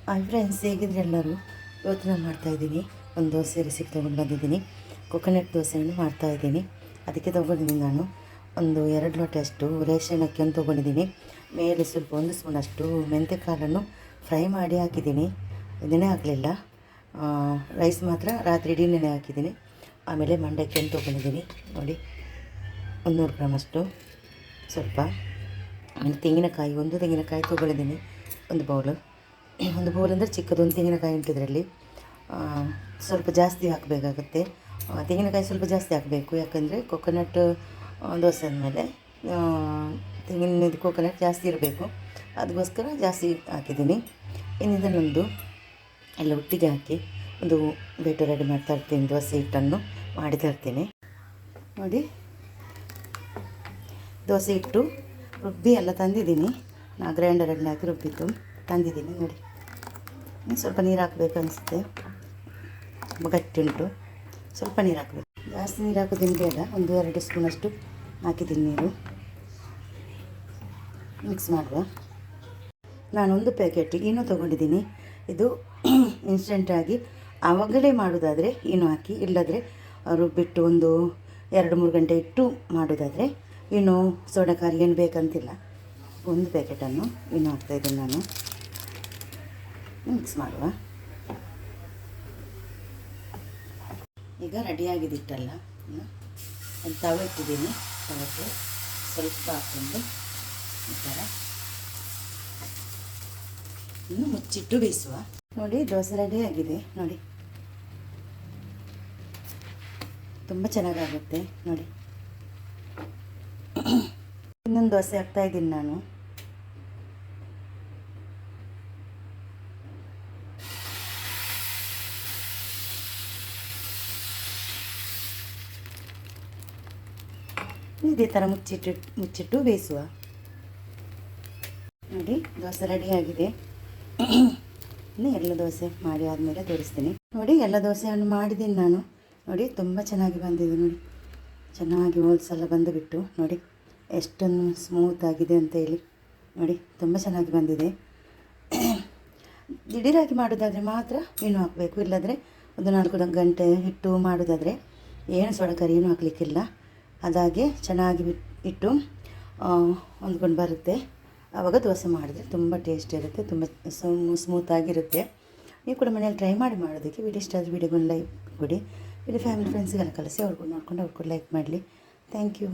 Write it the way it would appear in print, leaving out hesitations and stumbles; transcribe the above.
Hi friends, ಹೇಗಿದ್ರೆ ಎಲ್ಲರೂ. ಇವತ್ತು ನಾನು ಮಾಡ್ತಾಯಿದ್ದೀನಿ ಒಂದು ದೋಸೆ ರೆಸಿಪಿ ತೊಗೊಂಡು ಬಂದಿದ್ದೀನಿ. ಕೊಕೊನಟ್ ದೋಸೆಯನ್ನು ಮಾಡ್ತಾಯಿದ್ದೀನಿ. ಅದಕ್ಕೆ ತೊಗೊಂಡಿದ್ದೀನಿ ನಾನು ಒಂದು 2 ಲೋಟಷ್ಟು ರೇಷನ್ ಅಕ್ಕಿಯನ್ನು ತೊಗೊಂಡಿದ್ದೀನಿ. ಮೇಲೆ ಸ್ವಲ್ಪ 1 ಸ್ಪೂನಷ್ಟು ಮೆಂತ್ಯ ಕಾಳನ್ನು ಫ್ರೈ ಮಾಡಿ ಹಾಕಿದ್ದೀನಿ. ನೆನೆ ಹಾಕಲಿಲ್ಲ, ರೈಸ್ ಮಾತ್ರ ರಾತ್ರಿ ಇಡೀ ನೆನೆ ಹಾಕಿದ್ದೀನಿ. ಆಮೇಲೆ ಮಂಡಕ್ಕಿಯನ್ನು ತೊಗೊಂಡಿದ್ದೀನಿ ನೋಡಿ, 100 ಗ್ರಾಮಷ್ಟು. ಸ್ವಲ್ಪ ಆಮೇಲೆ ತೆಂಗಿನಕಾಯಿ, 1 ತೆಂಗಿನಕಾಯಿ ತೊಗೊಂಡಿದ್ದೀನಿ. ಒಂದು ಬೌಲ್ ಅಂದರೆ ಚಿಕ್ಕದೊಂದು ತೆಂಗಿನಕಾಯಿ ಉಂಟು. ಇದರಲ್ಲಿ ಸ್ವಲ್ಪ ಜಾಸ್ತಿ ಹಾಕಬೇಕಾಗುತ್ತೆ. ತೆಂಗಿನಕಾಯಿ ಸ್ವಲ್ಪ ಜಾಸ್ತಿ ಹಾಕಬೇಕು, ಯಾಕಂದರೆ ಕೊಕೊನಟ್ ದೋಸೆ ಅಂದಮೇಲೆ ತೆಂಗಿನದು ಕೊಕೊನಟ್ ಜಾಸ್ತಿ ಇರಬೇಕು. ಅದಕ್ಕೋಸ್ಕರ ಜಾಸ್ತಿ ಹಾಕಿದ್ದೀನಿ. ಇನ್ನು ಇದನ್ನೊಂದು ಎಲ್ಲ ಒಟ್ಟಿಗೆ ಹಾಕಿ ಒಂದು ಬೇಟು ರೆಡಿ ಮಾಡ್ತಾ ಇರ್ತೀನಿ. ದೋಸೆ ಹಿಟ್ಟನ್ನು ಮಾಡಿ ತರ್ತೀನಿ ನೋಡಿ. ದೋಸೆ ಹಿಟ್ಟು ರುಬ್ಬಿ ಎಲ್ಲ ತಂದಿದ್ದೀನಿ. ನಾ ಗ್ರೈಂಡರಲ್ಲಿ ಹಾಕಿ ರುಬ್ಬಿಟ್ಟು ತಂದಿದ್ದೀನಿ ನೋಡಿ. ಸ್ವಲ್ಪ ನೀರು ಹಾಕಬೇಕು ಅನಿಸುತ್ತೆ, ಗಟ್ಟಿ ಉಂಟು. ಸ್ವಲ್ಪ ನೀರು ಹಾಕಬೇಕು, ಜಾಸ್ತಿ ನೀರು ಹಾಕೋದೇನು ಬೇಡ. 1-2 ಸ್ಪೂನಷ್ಟು ಹಾಕಿದ್ದೀನಿ ನೀರು. ಮಿಕ್ಸ್ ಮಾಡುವ. ನಾನು 1 ಪ್ಯಾಕೆಟ್ ಈನೋ ತೊಗೊಂಡಿದ್ದೀನಿ. ಇದು ಇನ್ಸ್ಟೆಂಟಾಗಿ ಆವಾಗಲೇ ಮಾಡೋದಾದರೆ ಈನೋ ಹಾಕಿ, ಇಲ್ಲದ್ರೆ ರುಬ್ಬಿಟ್ಟು ಒಂದು 2-3 ಗಂಟೆ ಇಟ್ಟು ಮಾಡೋದಾದರೆ ಈನೋ ಸೋಡಾ ಖಾರ ಏನು ಬೇಕಂತಿಲ್ಲ. 1 ಪ್ಯಾಕೆಟನ್ನು ಈನೋ ಹಾಕ್ತಾಯಿದ್ದೀನಿ ನಾನು. ಮಿಕ್ಸ್ ಮಾಡುವ. ಈಗ ರೆಡಿಯಾಗಿದೆ ಹಿಟ್ಟಲ್ಲ. ಒಂದು ತವೆ ಇಟ್ಟಿದ್ದೀನಿ. ತವಕ್ಕೆ ಸ್ವಲ್ಪ ಹಾಕ್ಕೊಂಡು ಈ ಥರ ಇನ್ನು ಮುಚ್ಚಿಟ್ಟು ಬೇಯಿಸುವ. ನೋಡಿ, ದೋಸೆ ರೆಡಿಯಾಗಿದೆ ನೋಡಿ. ತುಂಬ ಚೆನ್ನಾಗಾಗುತ್ತೆ ನೋಡಿ. ಇನ್ನೊಂದು ದೋಸೆ ಹಾಕ್ತಾಯಿದ್ದೀನಿ ನಾನು. ಇದೇ ಥರ ಮುಚ್ಚಿಟ್ಟು ಬೇಯಿಸುವ. ನೋಡಿ, ದೋಸೆ ರೆಡಿಯಾಗಿದೆ. ಇನ್ನು ಎಲ್ಲ ದೋಸೆ ಮಾಡಿ ಆದಮೇಲೆ ತೋರಿಸ್ತೀನಿ ನೋಡಿ. ಎಲ್ಲ ದೋಸೆಯನ್ನು ಮಾಡಿದ್ದೀನಿ ನಾನು ನೋಡಿ. ತುಂಬ ಚೆನ್ನಾಗಿ ಬಂದಿದೆ ನೋಡಿ. ಚೆನ್ನಾಗಿ ಹೋಲ್ಸ್ ಎಲ್ಲ ಬಂದುಬಿಟ್ಟು ನೋಡಿ ಎಷ್ಟೊಂದು ಸ್ಮೂತ್ ಆಗಿದೆ ಅಂತ ಹೇಳಿ ನೋಡಿ. ತುಂಬ ಚೆನ್ನಾಗಿ ಬಂದಿದೆ. ದಿಢೀರಾಗಿ ಮಾಡೋದಾದರೆ ಮಾತ್ರ ಏನು ಹಾಕಬೇಕು, ಇಲ್ಲದ್ರೆ ಒಂದು 4 ಗಂಟೆ ಇಟ್ಟು ಮಾಡೋದಾದರೆ ಏನು ಸೊಡಕರಿ ಏನು ಹಾಕಲಿಕ್ಕಿಲ್ಲ. ಅದಾಗೆ ಚೆನ್ನಾಗಿ ಇಟ್ಟು ಹೊಂದ್ಕೊಂಡು ಬರುತ್ತೆ. ಆವಾಗ ದೋಸೆ ಮಾಡಿದ್ರೆ ತುಂಬ ಟೇಸ್ಟ್ ಇರುತ್ತೆ, ತುಂಬ ಸ್ಮೂತಾಗಿರುತ್ತೆ. ನೀವು ಕೂಡ ಮನೆಯಲ್ಲಿ ಟ್ರೈ ಮಾಡಿ ಮಾಡೋದಕ್ಕೆ. ವಿಡಿಯೋ ಇಷ್ಟ ಆದರೆ ವಿಡಿಯೋಗೊಂದು ಲೈಕ್ ಕೊಡಿ. ವಿಡಿಯೋ ಫ್ಯಾಮಿಲಿ ಫ್ರೆಂಡ್ಸ್ಗೆಲ್ಲ ಕಳಿಸಿ, ಅವ್ರಿಗೂ ನೋಡ್ಕೊಂಡು ಅವ್ರಿಗೂ ಲೈಕ್ ಮಾಡಲಿ. Thank you.